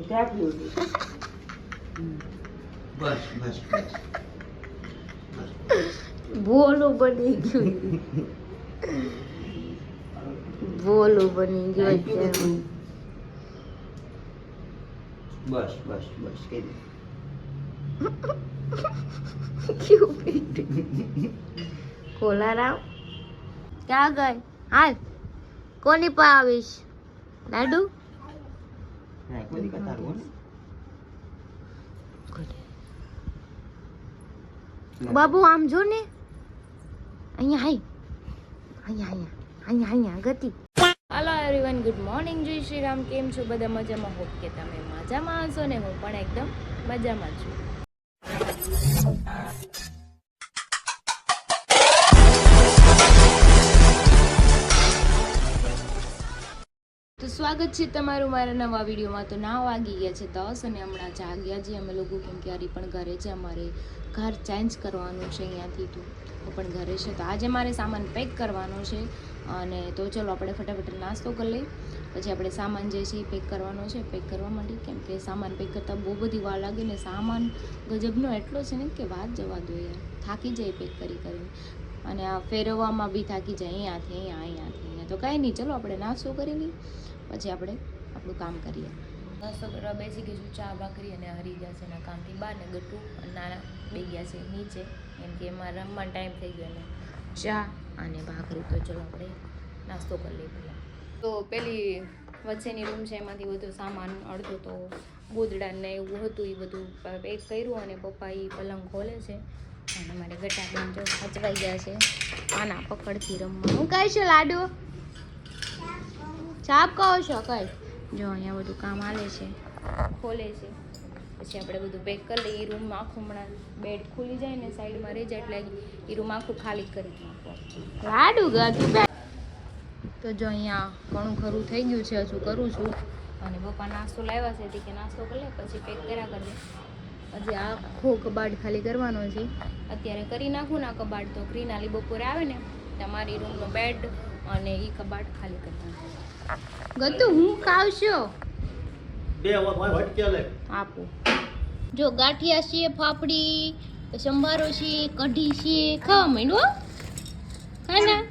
બસ બસ બસ ભોલું બની ગયું ભોલું બની ગયું બસ બસ બસ કહી દે ક્યું બેટું કોલારામ ક્યાં ગઈ હાલ કોની પા આવીશ લાડુ ના કોઈ કતાર બાબુ આમ જો ને અહીંયા હાય અહીંયા અહીંયા અહીંયા અહીંયા ગતિ હેલો એવરીવન ગુડ મોર્નિંગ જય શ્રી રામ કેમ છો બધા મજામાં હોપ કે તમે મજામાં હશો ને હું પણ એકદમ મજામાં છું તો સ્વાગત છે તમારું મારા નવા વિડીયોમાં તો 9 વાગી ગયા છે 10 અને હમણાં જાગ્યા છીએ અમે લોકો કેમ કે હરી પણ ઘરે છે અમારે ઘર ચેન્જ કરવાનું છે અહીંયાથી તો પણ ઘરે છે તો આજે મારે સામાન પેક કરવાનો છે અને તો ચલો આપણે ફટાફટ નાસ્તો કરી લઈએ પછી આપણે સામાન જે છે એ પેક કરવાનો છે પેક કરવા માટે કેમ કે સામાન પેક કરતાં બહુ બધી વાર લાગે ને સામાન ગજબનો એટલો છે ને કે વાત જવા દો યાર થાકી જાય પેક કરીને અને આ ફેરવવામાં બી થાકી જાય અહીંયાથી તો કાંઈ નહીં ચલો આપણે નાસ્તો કરી લઈએ પછી આપણે આપણું કામ કરીએ નાસ્તો કરવા બેસી ગઈશું ચા ભાખરી અને હરી ગયા છે એના કામથી બહાર ને ગટ્ટુ અને નાના બે ગયા છે નીચે કેમ કે એમાં રમવાનો ટાઈમ થઈ ગયો ને ચા અને ભાખરી તો ચલો આપણે નાસ્તો કરી લઈએ પહેલાં તો પેલી વચ્ચેની રૂમ છે એમાંથી બધું સામાન અડધું તો ગોદડા ને એવું હતું એ બધું પેક કર્યું અને પપ્પા એ પલંગ ખોલે છે અને મારે ગટાબેન જો હચવાઈ ગયા છે આના પકડથી રમવા હું કહે છે લાડુ છાપ કહો છો કઈ જો અહીંયા બધું કામ હાલે છે ખોલે છે પછી આપણે બધું પેક કરી લઈએ એ રૂમમાં આખું હમણાં બેડ ખુલી જાય ને સાઈડમાં રહી જાય એટલે એ રૂમ આખું ખાલી કરી નાખો લાડુ ગાતું તો જો અહીંયા ઘણું ખરું થઈ ગયું છે હજુ કરું છું અને પપ્પા નાસ્તો લાવ્યા છે કે નાસ્તો કરી લે પછી પેક કર્યા કરી દે હજી આખો કબાટ ખાલી કરવાનો છે અત્યારે કરી નાખું ને આ કબાટ તો ગ્રીનાલી બપોરે આવે ને તમારી રૂમનો બેડ અને એ કબાટ ખાલી કરી નાખું ગતું હું ખાવશો બે વટકે લે આપો જો ગાંઠિયા છે ફાફડી સંભારો છે કઢી છે ખાવા માંડો ખાના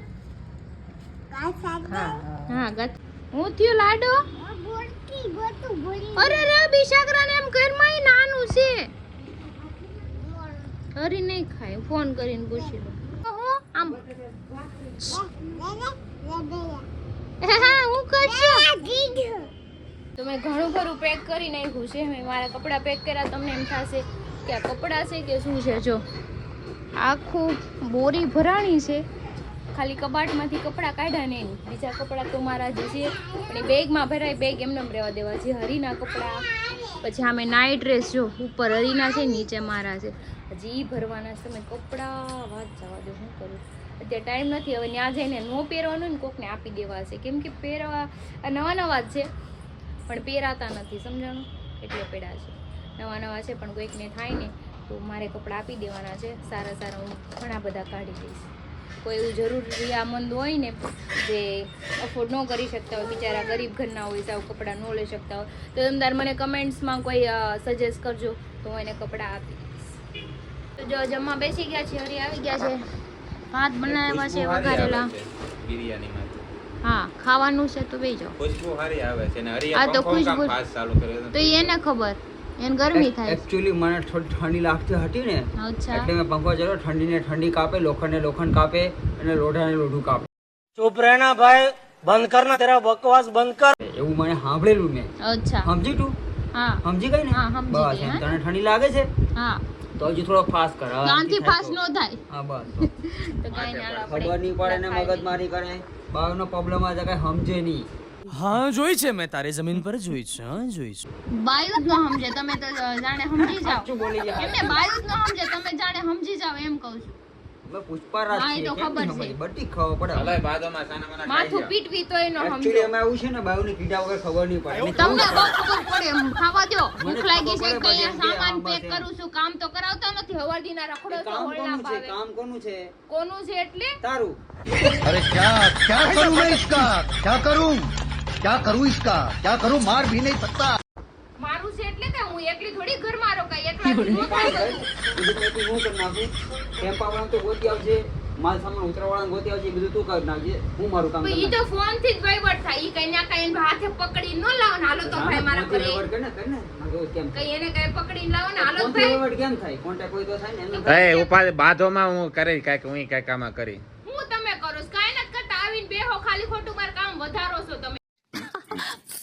હા ગાત હું થયો લાડો અરે રે બિશાકરાને એમ ઘરમાં ઈ નાનું છે હરી નહીં ખાય ફોન કરીને પૂછી લો આમ હું કરશો તો મેં ઘણું ખરું પેક કરી નાખ્યું છે મેં મારા કપડાં પેક કર્યા તમને એમ થશે કે આ કપડાં છે કે શું છે જો આખું બોરી ભરાણી છે ખાલી કબાટમાંથી કપડાં કાઢ્યા નહીં બીજા કપડાં તો મારા જે છે પણ એ બેગમાં ભરાય બેગ એમને રહેવા દેવા છે હરીના કપડાં પછી આમે નાઇટ ડ્રેસ જો ઉપર હરીના છે નીચે મારા છે હજી ભરવાના છે તમે કપડાં વાત જવા દો શું કરું અત્યારે ટાઈમ નથી હવે ત્યાં જઈને ન પહેરવાનું ને કોકને આપી દેવા છે કેમ કે પહેરવા નવા જ છે પણ પહેરાતા નથી સમજાણું એટલે પડ્યા છે નવા છે પણ કોઈકને થાય ને તો મારે કપડાં આપી દેવાના છે સારા હું ઘણા બધા કાઢી દઈશ કોઈ એવું જરૂરિયાતમંદ હોય ને જે અફોર્ડ ન કરી શકતા હોય બિચારા ગરીબ ઘરના હોય સાવ કપડાં ન લઈ શકતા હોય તો તમતાર મને કમેન્ટ્સમાં કોઈ સજેસ્ટ કરજો તો હું એને કપડાં આપી દઈશ તો જો જમવા બેસી ગયા છે હરી આવી ગયા છે ભાત બનાવ્યા છે વઘારેલા બિરયાનીમાં હા ખાવાનું છે તો બેજો ખુશ્બુ સારી આવે છે ને હરી આ તો પંખો ખુશ્બુ કામ ફાસ્ટ ચાલુ કર્યો તો એને ખબર એને ગરમી થાય એકચ્યુઅલી મને થોડી ઠંડી લાગતી હતી ને અચ્છા એટલે મેં પંખો ચાલ્યો ઠંડીને ઠંડી કાપે લોખંડને લોખંડ કાપે અને લોઢાને લોઢું કાપે चुप रहना भाई बंद करना तेरा बकवास बंद कर એવું મને સાંભળેલું મેં અચ્છા સમજી તું હા સમજી ગઈ ને હા, સમજી બસ ગઈ, એમ હા. તને ઠંડી લાગે છે હા તો હજી થોડો ફાસ્ટ કર હવે ત્યાંથી થાય ફાસ્ટ તો. નો થાય હા બસ તો કઈ ના ખબર નહીં પડે ને મગજમારી કરે બાળકનો પ્રોબ્લેમ આવે કઈ સમજે નહીં हाँ જોઈ છે મેં તારી જમીન પર જોઈ છે હા જોઈ છે બાયુત નો સમજે તમે તો જાણે સમજી જાવ સાચું બોલી ગયા એમને બાયુત નો સમજે તમે જાણે સમજી જાવ એમ કહું છું મેં પુષ્પારાજ હા, એ છીએ તો કેમ ખબર નહીં છે. સમજી? બધી ખબર પડે હલાય બાદોમાં સાના મના ખાઈ માથું જાવ. પીટવી તોય નો એકચ્યુઅલી સમજો એમાં એવું છે ને બાયુની કીડા વગર ખબર નહીં પડે નહીં તમને ખબર બહુ ખબર પડે એમ ખાવા દો મને ભૂખ લાગી છે ખબર કે પડે બધી સામાન આમ પેક બસ એમ. કરું છું કામ તો કરાવતા નથી હવારદી ના રખડો એ તો કામ હોળના કોનું છે ભાવે કામ કોનું છે કોનું છે એટલે તારું अरे क्या क्या करूं मैं इसका क्या करूं इसका क्या करूं मार भी नहीं सकता મારું થોડી ઘરમાં રોકાય એકલાથી નો થાય. બધું પેકિંગ હું કરી નાખું. ટેમ્પાવાળાને તો ગોતી આવજે, માલ સામાન ઉતરવાળાને ગોતી આવજે, બધું તું કરી નાખજે. હું મારું કામ ઈ તો ફોન થી જ વહીવટ થાય. ઈ કઈ ના કઈ હાથે પકડી ન લાવો ને હાલો તો ભાઈ મારા ઘરે. કરીને કેમ કઈ એને કઈ પકડીને લાવો ને હાલો તો ફોનથી ભાઈ. વહીવટ કેમ થાય? કોન્ટેક્ટ કોઈ તો થાય ને એનું થાય. એ ઉપાધિ બાધોમાં હું કરી કાંઈક હું કાંઈક આમાં કરી હું તમે કરો છો કાઈ નથી કરતા આવીને બેહો ખાલી ખોટું માર કામ વધારો છો તમે.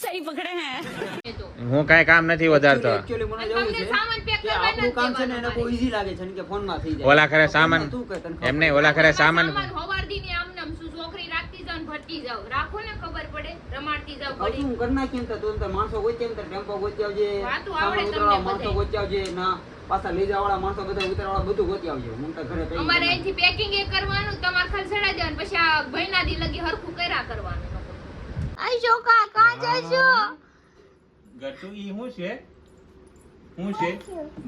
સહી પકડે હે. હું કાંઈ કામ નથી વધારતો. Actually મને જવું તમને છે સામાન પેક કે કરવા આપણું કામ છે ને એને બહુ નથી ઈઝી લાગે છે ને કે ફોનમાં થઈ જાય. ઓલા ખરે સામાન તું કે તને ખબર એમ નહીં, ઓલા ખરે સામાન હવારથી ને આમ નામ શું છોકરી રાખતી જાવ ને ભટકી જાવ રાખો ને ખબર પડે રમાડતી જાવ કહું છું, ઘડી. હું કરી નાખી એમ તો તું તાર માણસો ગોતી એમ તાર ટેમ્પો ગોતી આવજે, વાતું સામાન આવડે ઉતરવાળા તમને માણસો બધે. ગોતી આવજે, ના પાછા લઈ જવાવાળા માણસો બધા ઉતરવાળા બધું ગોતી આવજે. હું તાર ઘરે પૈકી અમારે બનાવું. અહીંથી પેકિંગ એ કરવાનું તમારે ખાલી ચડાઈ દેવાનું પછી આ મહિના દી લગી હરખું કર્યા કરવાનું. આઈ શોકા કાં જાય છો? ગટુ ઈ હું છે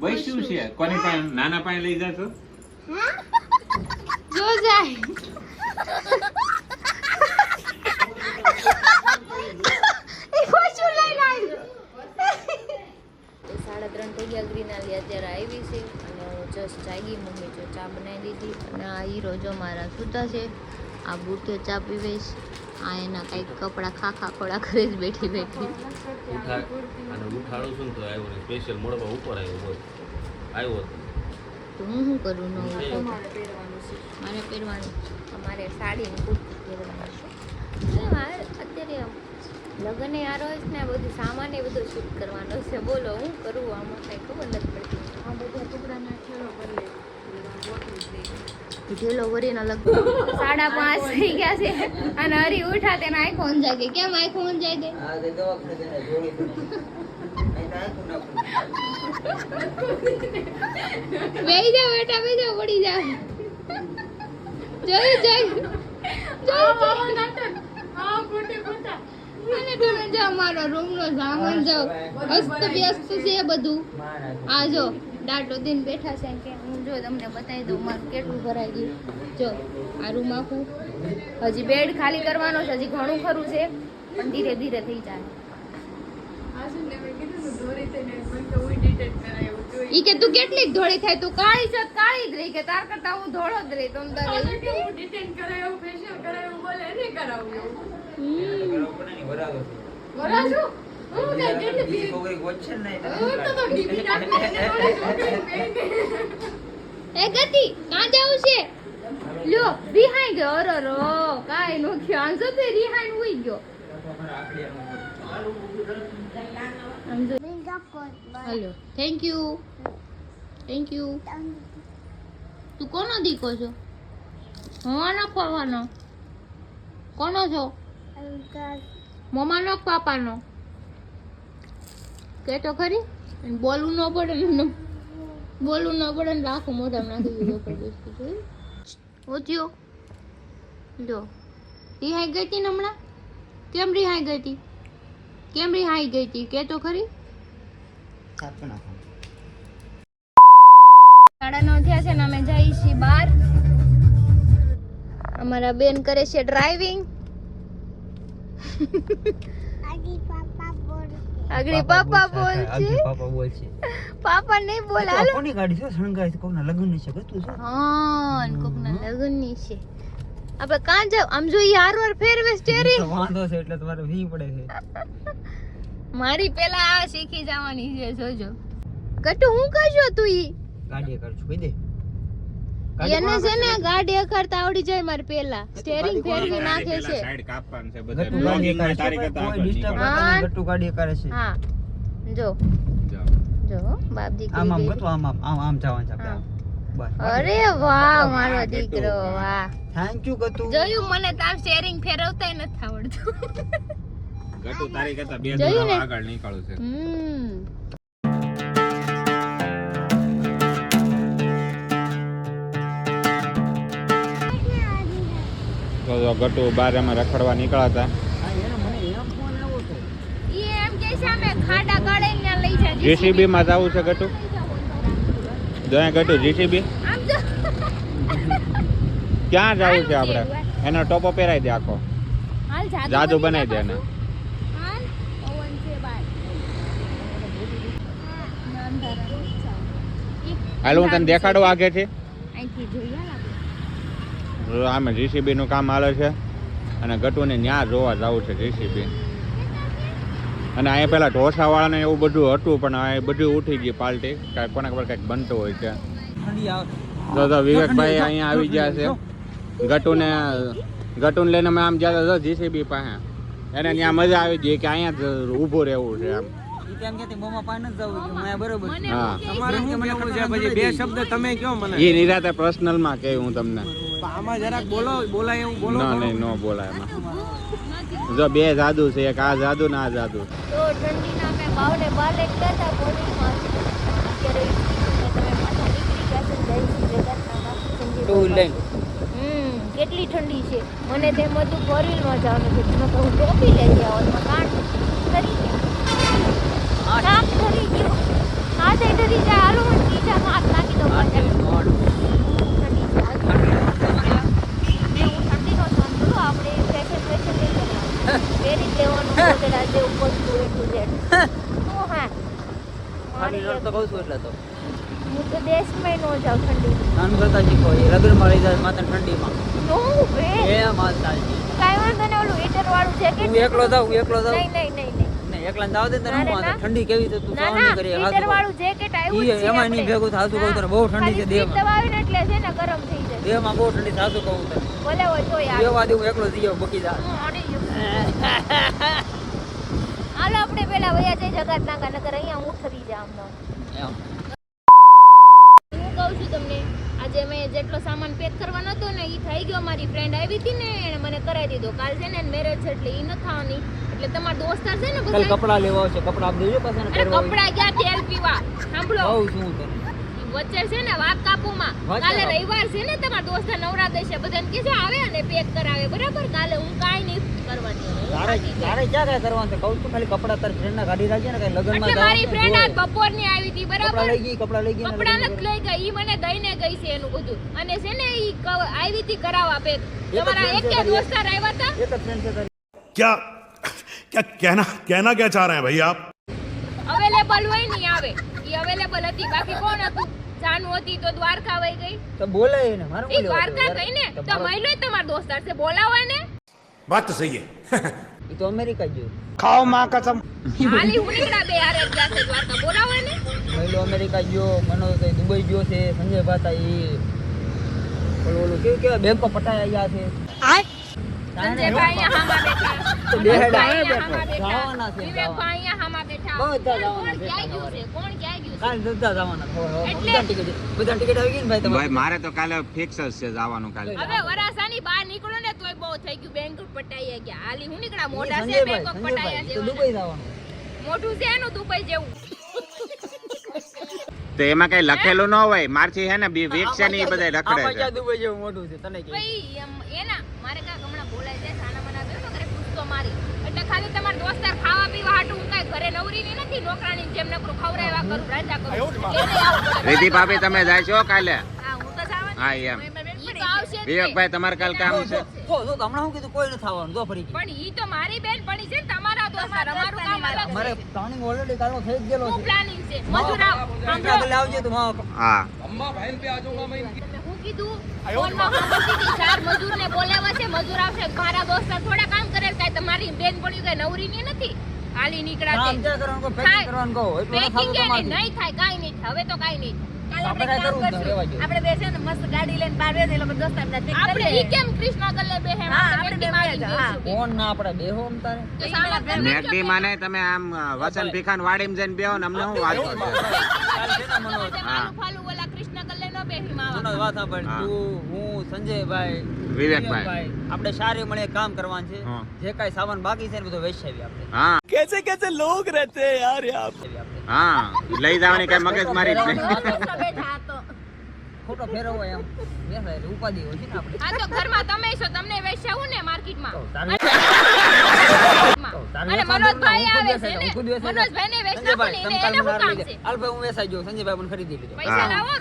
વૈશ્યુ છે કોની પાસે નાના પાસે લઈ જાતો જો જાય એ પાછું લઈને આવ્યો. 3:30 થઈ ગયા ગ્રીનાલી અત્યારે આવી છે અને હું જસ્ટ જાગી મમ્મી જો ચા બનાવી દીધી અને આ હીરો જો મારા સૂતા છે આ બુટ્યો ચા પીવે છે આ એના કંઈક કપડાં ખાખા ખોડા કરે જ બેઠી બેઠી. અને ઉઠાડું છું ને તો આવ્યો ને સ્પેશિયલ મોડમાં ઉપર આવ્યો બોલ આવ્યો હતો તો હું શું કરું ન મારે પહેરવાનું અમારે સાડી ને કુર્તી પહેરવાનું છે મારે અત્યારે લગ્ન યાર હોય છે ને આ બધું સામાન એ બધું શૂટ કરવાનો છે બોલો હું કરું આમાં કઈ ખબર નથી પડતી. આ બધા ટુકડાના ઠેલો કરી ઢેલો ભરીને લગ 5:30 થઈ ગયા છે અને હરી ઉઠા તેને આંખો અંજાય ગઈ. કેમ આંખો અંજાય ગઈ? હા, તે દવાખાને જઈને જોડી દઉં. અહીં તો આખું નાખું. બેહી જાવ બેટા બેહી જાવ પડી જાવ જોઈ અને તમે જો અમારો રૂમ નો સામાન જો અસ્ત વ્યસ્ત છે બધું. આ જો દાટો દિન બેઠા છે કે હું જો તમને બતાવી દઉં મારું કેટલું ભરાઈ ગયું. જો આ રૂમ આખું હજી બેડ ખાલી કરવાનો છે હજી ઘણું ખરું છે પણ ધીરે ધીરે થઈ જાય. ઈ કે તું કેટલી ધોળી થાય તું કાળી છે કાળી જ રહી કે તાર કરતા હું ધોળો જ રહી તમ તારે વરાળો છે. વરાજો બીજી છોકરી ગોતશે ને એ ગતિ કાં જાવું છે લ્યો રિહાઈ ગયો અરરો કાઈ નો ખ્યો આંજો તે રિહાઈ હોઈ ગયો આંજો હેલો થેન્ક યુ તું કોનો દીકો છો મમ્માનો પાવાનો કોનો છો મમ્માનો પાપાનો કે તો ખરી બોલવું ન પડે ને બોલવું ન પડે ને આખું મોઢામાં નાખી દીધું જબરદસ્તી જોયું ઓછ્યો જો રિહાઈ ગઈ હતી ને હમણાં કેમ રિહાઈ ગઈ હતી કે તો ખરી 9:30 થયા છે ને અમે જઈએ છીએ બહાર. અમારા બેન કરે છે ડ્રાઇવિંગ. આગળ પાપા બોલ છે પાપા બોલશે. પાપા નહીં બોલ હાલો. કોની ગાડી છે? શણગાઈ છે, કોકના લગ્નની છે, ગતું છે. હા અને કોકના લગ્નની છે. આપણે કાં જાવ આમ જો યાર વાર ફેરવે સ્ટેરિંગ તો વાંધો છે એટલે તમારે વી પડે છે. મારી પેલા આ શીખી જવાની છે જોજો. કટુ હું કહેજો તું ઈ ગાડી કરશું કહી દે. એને છે ને ગાડી અકડતા આવડી જાય મારે પેલા સ્ટેરિંગ ફેરવી નાખે છે. સાઈડ કાપવાનું છે ગટ્ટુ બધા ગાડી કરે છે, તારી કરતા કોઈ આગળ disturb નીકળો. કરતા નહીં, ગટ્ટુ ગાડી કરે છે. હા જો જાઓ. જો બાપ આમ દીકરી આમ બે. ગતું, આમ આમ આમ આમ જવાનું છે આપણે આમ. બસ અરે વાહ મારો દીકરો વાહ થેન્ક યુ ગતું. જોયું મને તાર સ્ટેરિંગ ફેરવતાય નથી આવડતું. ગટુ તારી કરતા બે જોયું ને? દોડા આગળ નીકળું છે તો ગટુ બાર એમાં રખડવા નીકળ્યા હતા. હા, એને મને એમ ફોન આવ્યો હતો. ઈ એમ કે છે અમે ખાડા ગાળીને ત્યાં લઈ જાય જીસીબી માં જવું છે ગટુ જો ગટુ જીસીબી આમ જો ક્યાં જવું છે આપણે એનો ટોપો પહેરાઈ દે આખો હાલ જાદુ બનાવી દે એને હાલ પવન છે બાર નામ હાલ હું તને દેખાડું આગેથી. અહીંથી જોઈએ લાગે. આમાં JCB નું કામ હાલે છે અને ગટુને ન્યા જોવા જવું છે JCB. અને અહીંયા પેલા ઢોસાવાળાને એવું બધું હતું પણ આ બધું ઉઠી ગઈ પાર્ટી. કાંઈ કોને ખબર કંઈક બનતું હોય છે. ઠંડી આવે. તો વિવેકભાઈ અહીંયા આવી ગયા છે. ગટુને લઈને અમે આમ જતા હતા JCB પાસે. એને ત્યાં મજા આવી ગઈ કે અહીંયા જ ઊભું રહેવું છે આમ. ઈ તેમ કહેતી મોમાં પાણી નથી જવું કે મેં બરોબર છે. હા તમારે શું કેવું છે પછી બે શબ્દ તમે કયો મને એ નિરાતે પર્સનલમાં કહે હું તમને. આમાં જરાક બોલાય એવું બોલો. ના નહીં ન બોલાય એમાં. જો બે જાદુ છે, એક આ જાદુ ને આ જાદુ. તો ઠંડીના મેં ભાવને બાર લેતા હતા બોલીમાં અત્યારે તમે પાછા નીકળી ગયા છો ટુ લઈને કેટલી ઠંડી છે. મને તે બધું ફોરવીલમાં જવાનું છે. મેં કહું ટોપી લઈ જાઓ એમાં કાંઠ કરી ગયા. નાક ઠરી ગયું. હાથ એ ઠરી જાય. હાલો મને ખીચામાં હાથ નાખી દો પાછા. ઠંડી છે. હું ઠંડીનો સાંભળો આપણે ફેશન લઈ જવાનું પહેરી જ લેવાનું ગોદડા જેવું બધું એટલું છે. શું હા ખાલી રડ તો કહું છું એટલે તો હું તો દેશમાં ન જાઉં ઠંડી. નાનું કરતા શીખો એ રગડમાં લઈ જાય માતા ઠંડીમાં હું બે એ માતાજી કાંઈ વાંધો નહીં. ઓલું હીટર વાળું જેકેટ હું એકલો જાઉં નહીં નહીં નહીં નહીં ને એકલા જાવ દે તને ના, હું ના. વાંધો? ઠંડી કેવી છે તું ના સહન ના નહીં કરી હીટર વાળું જેકેટ આવ્યું જ છે એમાં નહીં આપણે. ભેગું થાતું કહું તને બહુ ઠંડી છે ખાલી સ્ટીમ દેહમાં દબાવીને એટલે છે ને ગરમ થઈ જાય. દેહમાં બહુ ઠંડી થાતું કહું તને ભલે હોય તો યાર દેવા દે હું એકલો જઈ બકી જા હું અડી ગયું. હાલો આપણે પેલા વયા જઈ જગત નાકા નકર અહીંયા હું ઠરી જામ ન. એમ હું કહું છું તમને આજે મેં જેટલો સામાન પેક કરવાનો હતો ને એ થઈ ગયો. મારી ફ્રેન્ડ આવી હતી ને એને મને કરાવી દીધો. કાલ છે ને મેરેજ છે એટલે એ ન થવાની એટલે તમારા દોસ્તાર છે ને કાલ બધા કપડા લેવા આવશે કપડા આપી દેજો પાછા અરે પહેરવા કપડા ગયા તેલ પીવા. સાંભળો કહું છું તને વચ્ચે છે ને વાત કાપુમાં વાત કાલે કાપુ. રવિવાર છે ને તમારા દોસ્તાર નવરા દેશે બધાને કે છે આવે અને પેક કરાવે બરાબર. કાલે હું કાંઈ નહીં કરવાની હવે. હું તારે થાકી ગઈ. તારે ક્યાં કાંઈ કરવાનું છે કહું છું ખાલી કપડા તારી ફ્રેન્ડ ના ગાડી રાખજે ને કઈ લગનમાં એટલે મારી ફ્રેન્ડ આજ બપોરની આવી હતી કપડા બરાબર. લઈ ગઈ કપડા લઈ ગઈ ને કપડા લગન નથી લઈ ગઈ. ઈ મને દઈને ગઈ છે એનું બધું. અને છે ને ઈ આવી હતી કરાવવા પેક. જ તમારા friend એક છે કે તારી. દોસ્તાર આવ્યા હતા. એક જ ફ્રેન્ડ છે તારી क्या क्या कहना क्या चाह रहे हैं भाई आप? અવેલેબલ હોય નહીં આવે. ઈ અવેલેબલ હતી બાકી કોણ હતું? જાનુ હતી તો દ્વારકા વઈ ગઈ. તો બોલે ને મારે ઈ દ્વારકા ગઈ ને તો મહિલો તમારા દોસ્તાર છે બોલાવે ને. बात तो सही है. એ તો અમેરિકા ગયો ખાઓ માં કસમ. હાલી હુનીકડા બે હારે જ ગયા છે દ્વારકા બોલાવે ને. મહિલો અમેરિકા ગયો મનોજ તો દુબઈ ગયો છે સંજય ભાતા એ ઓલું કેવું કેવાય બેંકો પટાયા ગયા છે સંજયભાઈ અહીંયા હામા બેઠા. તો બેહેડા. મનોજભાઈ અહીંયા હામા બેઠા. જવાના છે, વિવેકભાઈ અહીંયા હામા બેઠા. બધા કોણ જવાના છે. ક્યાં ગયું છે? કોણ ક્યાં ગયું છે? કાલ બધા જવાના એટલે? બધા ટિકિટ આવી ગઈ ને ભાઈ ભાઈ તમારે મારે તો કાલે ફિક્સ જ છે જવાનું કાલે. હવે વરાસાની બહાર નીકળો ને તોય બહુ થઈ ગયું. બેંક પટાઈ ગયા. હાલી હું નીકળા મોઢા છે સંજયભાઈ બેંક પટાયા સંજયભાઈ તો જેવા. દુબઈ જવાનું મોઢું છે એનું દુબઈ જેવું. તો એમાં કઈ લખેલું ન હોય. મારથી હે ને વીક છે ને એ બધા રખડે આમાં છે. ક્યાં દુબઈ જેવું મોટું છે તને કે ભાઈ એના મારે કાંઈક હમણાં બોલાય છે સાના મના દે તો ઘરે પૂછતો મારી એટલે ખાલી તમારા દોસ્તાર ખાવા પીવા હાટું હું કાંઈ ઘરે નવરીની નથી. નોકરાની જેમ નકરું ખવડાવ્યા કરું રાંધા કરું એને આવું કરે. રીતિ ભાભી તમે જાય છો કાલે? હા હું તો જવાની હા, છું. એમ. ઈ તો આવશે જ તે. વિવેકભાઈ તમારે કાલ કામ છે? તો હમણાં હું કીધું કોઈ નથી થવાનું જો ફરી ગઈ. પણ ઈ તો મારી બેન પડી છે ને તમારા દોસ્તાર અમારું કામ અલગ મારે છે. પ્લાનિંગ ઓલરેડી કાલનો થઈ જ ગયેલો શું છે પ્લાનિંગ છે? મજૂર આવ કાલે સાંભળો. આવજે તું મારો હા એટલે હું કીધું ફોનમાં સાંભળતી હતી, 4 મજૂરને બોલાવા છે. મજૂર આવશે. મારા દોસ્તાર થોડા કામ કરે કાંઈ તમારી બેન પડી કઈ નવરીની નથી. હાલી નીકળ્યા કામ છે. ક્યાં કરવાનું કોઈ પેકિંગ કરવાનું કહો એટલું ન પેકિંગ થતું કે તમારથી. નહીં થાય કાંઈ નહીં થાય. હવે તો કાંઈ નહીં. કાલે આપણે આપણે કાંઈ કામ કરવું જ કરશું. ન, રહેવા દ્યો. આપણે બે છે ને મસ્ત ગાડી લઈને બહાર બેસે લોકો દોસ્તાર બધા check કરી આપણે લે. ઈ કેમ કૃષ્ણ કલ્લે બેહે હા, આપણે આપણે બેટી બે મારી બેઠા, હા. જઈશું. ફોન ના આપણે બેહો આમ તારે તો સામા તમે મેઘડી માને તમે આમ વસન ભીખાન વાડીમાં જઈને બેહો ને અમને શું વાંધો છે? કાલ છે ને મનોજ મારું ફાલું ઓલા કૃષ્ણ કલ્લે નો બેહી માવા. મનોજ વાત સાંભળ હા. તું હું સંજયભાઈ વિવેકભાઈ. આપણે સારી મળે કામ કરવાનું છે હા. જે કાંઈ સામાન બાકી છે ને બધું વેચાવી આપણે હા कैसे कैसे लोग रहते हैं यार यहाँ पे? વેચાવી આપણે. હા લઈ જવાની કઈ મગજ મારી જ નહીં. બેઠા હતો. ખોટો ફેરવો એમ વેચાય એટલે ઉપાધિ હોય છે ને આપણે આ તો ઘરમાં તમે છો તમને વેચાવું ને માર્કેટમાં. તો તારે તારે અને વેચાવું મનોજભાઈ હું ખુદ આવે છે વેચાઈ ને. જાઉં, ખુદ વેચાઈ જાઉં. મનોજભાઈને વેચાવું ને સંજયભાઈ, એને તમે કાલ શું મને કામ લઈ છે? જાઓ. હાલ ભાઈ હું વેચાઈ જાઉં સંજયભાઈ મને ખરીદી લીધો પૈસા હા. લાવો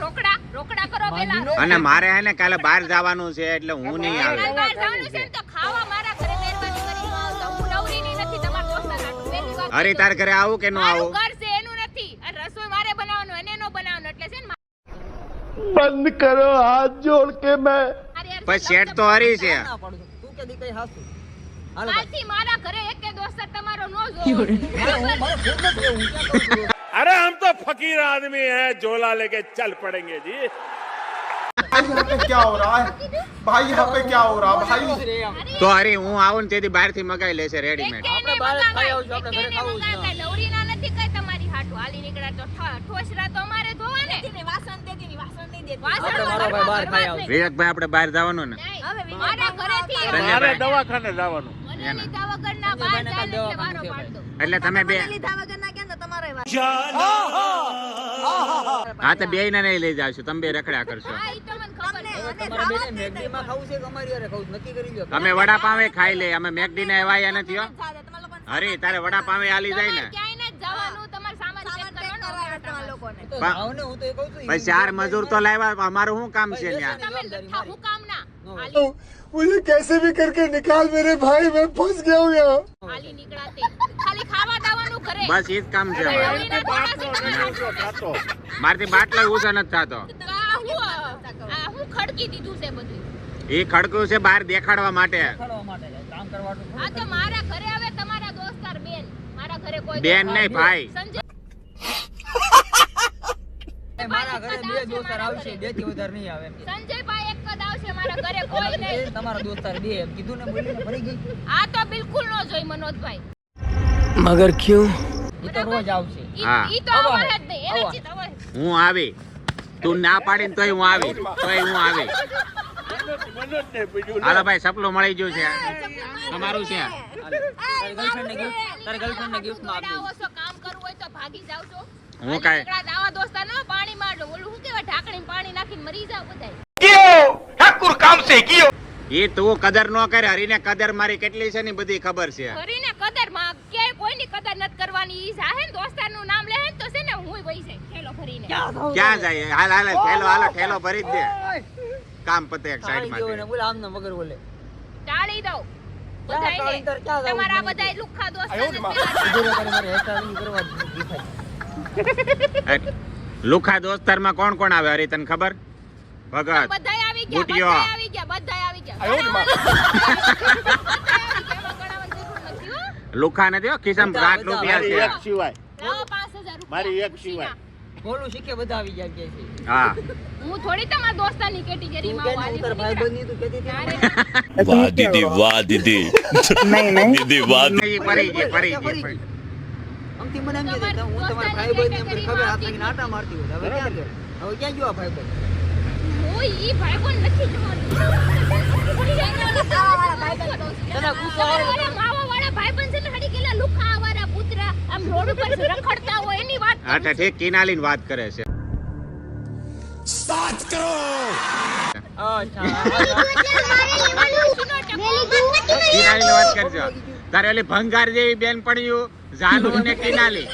રોકડા કરો પેલા. અને મારે હે ને કાલે બહાર જવાનું છે એટલે હું નહીં આવે. કાલ બહાર જવાનું છે ને તો ખાવા મારા ઘરે મહેરબાની કરીને આવજો. હું નવરીની નથી તમારા દોસ્તાર હાટુ. પહેલી વાત અરે તાર ઘરે આવું કે ન મારું આવું? ઘર છે એનું નથી. અને રસોઈ મારે બનાવવાનું એને નો બનાવવાનું એટલે છે ને बंद करो हाथ जोड़ के मैं પણ શેઠ તો હરી છે. ના પાડું છું. તું કે દી કઈ હાસુ હાલો કાલથી મારા ઘરે એકે દોસ્ત તમારો નો જોવો. મારે ભૂલ નથી હું ક્યાં કહું છું अरे हम तो फकीर आदमी हैं झोला लेके चल पड़ेंगे जी यहाँ पे क्या हो रहा है भाई यहाँ पे क्या हो रहा है भाई તો હરી હું આવું ને તેથી બહાર થી મગાઈ લેશે રેડીમેડ. આપણે બહાર જ ખાઈ આવશું, આપણે ઘરે ખાવું જ ન. નવરીના નથી કઈ તમારી હાટુ હાલી નીકળ્યા તો ઠોસરા તો અમારે ધોવાને. વાસણ દેતી ની વાસણ નહીં દેતી વાસણ આપણે મારો ભાઈ બહાર ખાઈ આવશે. વિવેકભાઈ આપણે બહાર જવાનું ને. હવે મારા ઘરેથી સંજયભાઈ. दवाखाने जावानु મને લીધા વગરના બહાર જાય ને એટલે વારો પાડતો. એટલે તમે બે લીધા વગરના કેમ તો તમારે હા તો બે ને નહીં લઈ જાવશું, તમે બે રખડ્યા કરશો. હા ઈ તો મને ખબર છે. તમારે બેને મેગડીમાં ખાવું છે કે અમારી હારે ખાવું છે? નક્કી કરી લ્યો. અમે વડાપાવે ખાઈ લઈએ, અમે મેકડી ને એવાયા નથી હો. તમે લોકો હરી તારે વડાપાવે હાલી જાય ને. તમારે ક્યાંય નથી જવાનું, તમારે સામાન ચેક કરવાનો. તમારા લોકોને તો જાઓ ને, હું તો એ કહું છું. ભાઈ 4 મજૂર તો લાવ્યા, અમારું શું કામ છે ત્યાં? તમે લઠ્ઠા હું કામ ના तो मुझे कैसे भी करके निकाल मेरे भाई मैं फंस गया हूँ यहाँ હાલી નીકળાતે ખાલી ખાવા દાવાનું ઘરે. બસ ઈ જ કામ છે અમારે. નવરીના બોલાશે તમે હાટુ. મારથી બાટલો ઊંચો નથી થતો. આ હું ખડકી દીધું છે બધું. એ ખડકું છે બહાર દેખાડવા માટે. ખાવા માટે કામ કરવાનું. આ તો મારા ઘરે હવે તમારા દોસ્તાર બેન, મારા ઘરે કોઈ બેન દોસ્તાર નહીં, ભાઈ. સંજય મારા ઘરે બે દોસ્તાર આવશે, બે થી વધારે નહીં આવે. સંજયભાઈ એક જ આવશે, મારા ઘરે કોઈ એ નહીં. તમારા દોસ્તાર બે એમ કીધું ને, બોલીને ફરી ગઈ. આ તો બિલકુલ નો જોઈ મનોજભાઈ. મગર ક્યું ઈ તો રોજ આવશે. હા. ઈ તો આવા અવાય હે. જ નહીં. એને આવા. ચિત અવાય. હું આવી, તું ના પાડીને તોય હું આવી, હાલો ભાઈ સપલું મળી ગયું છે, તમારું છે. તારી ગર્લફ્રેન્ડ ને gift, તારી girlfriend ને gift માં આપી મોડા ઓછો કામ કરવું હોય તો ભાગી જાવ છો. હું કાંઈ નીકળ્યા આવા દોસ્તાર ના પાણીમાં ઓલું શું કહેવાય ઢાંકણીમાં પાણી નાખીને મરી જાવ બધાય. એ તું કદર નો કરે, હરીને કદર મારી કેટલી છે ને બધી ખબર છે. કરીને કદરમાં ક્યાંય કોઈની કદર નથી કરવાની. ઈ જાહે ને દોસ્તારનું નામ લે ને તો છે ને હુંય વઈ જાય ઠેલો ભરીને. ક્યાં જાય? હાલ હાલ હાલો ઠેલો ભરી જ દે, કામ પતે એક તાળી સાઈડ ગયો ને માં. બોલે આમને વગર બોલે. ટાળી દઉં ટાળી બધાયને. તાર ક્યાં જાવું? તમારા બધાય લુખ્ખા દોસ્તાર ઉભો રહો, તારી મારે hairstyling કરવા જ દેખાય. લુખા દોસ્તાર માં કોણ કોણ આવે હરી, તને ખબર? ભગત, બધાય આવી ગયા, બુટિયો. બધાય આવી ગયા, બધાય આવી ગયા. બધાય આવી ગયા, એમાં ગણાવવાની જરૂર નથી હો. લુખા નથી હો, ખિસ્સામાં 8 રૂપિયા છે. शिवाय લાવો 5000 રૂપિયા. મારી એક ખુશીના. બોલું શીખે બધા આવી ગયા કે છે. હા હું થોડી તમારા દોસ્તારની તું કેટેગરીમાં કે ને, હું તારા ભાઈબંધની તું કહેતી હતી ને. वाह दीदी वाह दीदी दीदी वाह નહીં, ફરી ગઈ, ફરી ગઈ. આમથી મને એમ કીધું કે હું તમારા ભાઈબંધની એમ ખબર હાથ લાગીને આટા મારતી હોય. હવે ક્યાં ગયો? હવે ક્યાં ગયો આ ભાઈબંધ? હું ઈ ભાઈબંધ નથી જોવાનું. તને ગુસ્સો આવે ને? તમારા માવાવાળા ભાઈબંધ છે ને હડી ગયેલા લુખાવાળા કૂતરા આમ રોડ ઉપર રખડતા હોય એની વાત હા તો ઠીક, કિનાલીન વાત કરે છે. અચ્છા. કિનાલીન વાત કરજો. તારે ઓલી ભંગાર જેવી બેન પડ્યું જાનુ ને કિનાલી.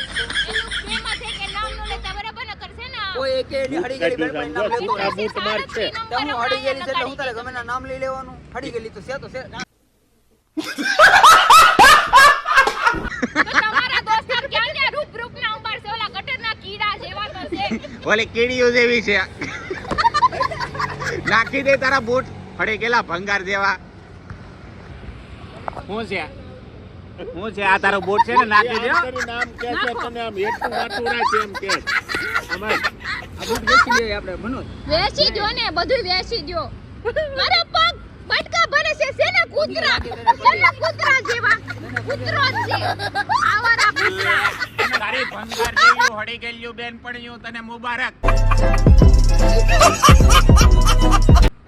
કોઈ એકે એની હળી ગયેલી girlfriend નામ લેતો હોય. તો હું હળી ગયેલી છે એટલે હું તારે ગમે ના નામ લઈ લેવાનું. હળી ગયેલી તો છે તો છે. તમારા દોસ્તાર ક્યાં ને રૂપ રૂપના ઉંબાર છે ઓલા ગટરના કીડા જેવા તો છે. ઓલી કીડીઓ જેવી છે. નાખી દે તારા બૂટ ફળી ગયેલા ભંગાર જેવા. શું છે શું છે આ તારો બૂટ છે ને, નાખી દે હો. नाम क्या है तने आम हेटू वाटू राख एम के અમાર આ બૂટ વેચી લઈએ આપણે મનોજ. વેચી દ્યો ને, બધું વેચી દ્યો. મારા પગ બટકા ભરે છે સેના કૂતરા જેવા કૂતરો જ છે આવારા કૂતરા. તારી ભંગાર જેવી હળી ગયેલી બેન પડ્યું, તને મુબારક.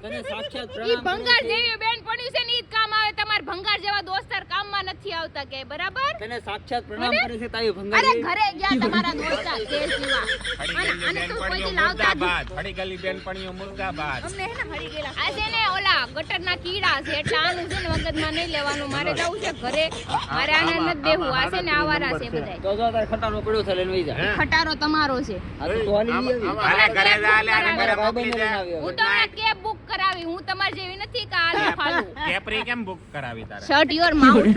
તને સાક્ષાત ઈ પ્રણામ ભંગાર કરું છું. જેવી બેન પડ્યું છે ને ઈ જ કામ આવે. તમાર ભંગાર જેવા દોસ્તાર કામમાં નથી આવતા કે બરાબર. તને સાક્ષાત પ્રણામ કરે છે તારી ભંગાર અરે જેવી. ઘરે ગયા તમારા દોસ્તાર કે જેવા અને તો કોઈ દી લાવતા જ નથી. હળી ગયેલી બેન પડ્યું મુર્દાબાદ. અમને હે ને હળી ગયેલા આ છે ને ઓલા ગટરના કીડા છે એટલે આનું છે ને મગજમાં નહીં લેવાનું. મારે જવું છે ઘરે, મારે આને નથી બેહવું. આ છે ને આવારા છે બધાય. તો જો તારે ખટાનો પડ્યો છે લઈને વઈ જા. ખટારો તમારો છે. આ તો તું હાલી લઈ આવી. હાલે ઘરે જા, હાલે આને ઘરે મોકલી દે. હું તમને કેબ બુક કરાવી. હું તમારી જેવી નથી કે આલે ખાલું. કેપરી કેમ બુક કરાવી તારે? Shirt your mouth.